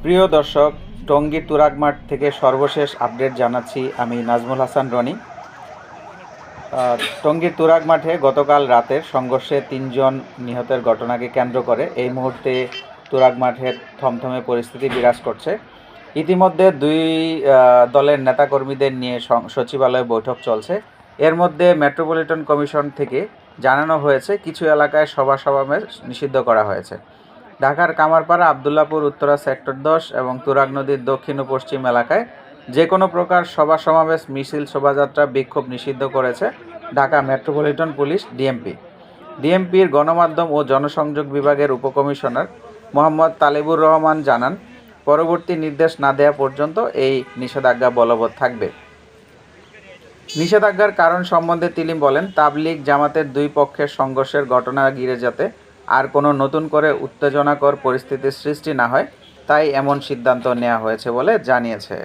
প্রিয় দর্শক, টঙ্গী তুরাগ মাঠ থেকে সর্বশেষ আপডেট জানাচ্ছি আমি নাজমুল হাসান রনি। টঙ্গীর তুরাগ মাঠে গতকাল রাতের সংঘর্ষে ৩ জন নিহতের ঘটনাকে কেন্দ্র করে এই মুহূর্তে তুরাগ মাঠের থমথমে পরিস্থিতি বিরাজ করছে। ইতিমধ্যে দুই দলের নেতাকর্মীদের নিয়ে সচিবালয়ে বৈঠক চলছে। এর মধ্যে মেট্রোপলিটন কমিশন থেকে জানানো হয়েছে কিছু এলাকায় সভা সমাবেশ নিষিদ্ধ করা হয়েছে। ঢাকার কামারপাড়া, আবদুল্লাপুর উত্তরা সেক্টর ১০ এবং তুরাগ নদীর দক্ষিণ ও পশ্চিম এলাকায় যে কোনো প্রকার সভা সমাবেশ, মিছিল, শোভাযাত্রা, বিক্ষোভ নিষিদ্ধ করেছে ঢাকা মেট্রোপলিটন পুলিশ ডিএমপির গণমাধ্যম ও জনসংযোগ বিভাগের উপকমিশনার মোহাম্মদ তালেবুর রহমান জানান, পরবর্তী নির্দেশ না দেওয়া পর্যন্ত এই নিষেধাজ্ঞা বলবৎ থাকবে। নিষেধাজ্ঞার কারণ সম্বন্ধে তিনি বলেন, তাবলিগ জামাতের দুই পক্ষের সংঘর্ষের ঘটনা ঘিরে যাতে আর কোনো নতুন করে উত্তেজনাকর পরিস্থিতির সৃষ্টি না হয়, তাই এমন সিদ্ধান্ত নেওয়া হয়েছে বলে জানিয়েছে।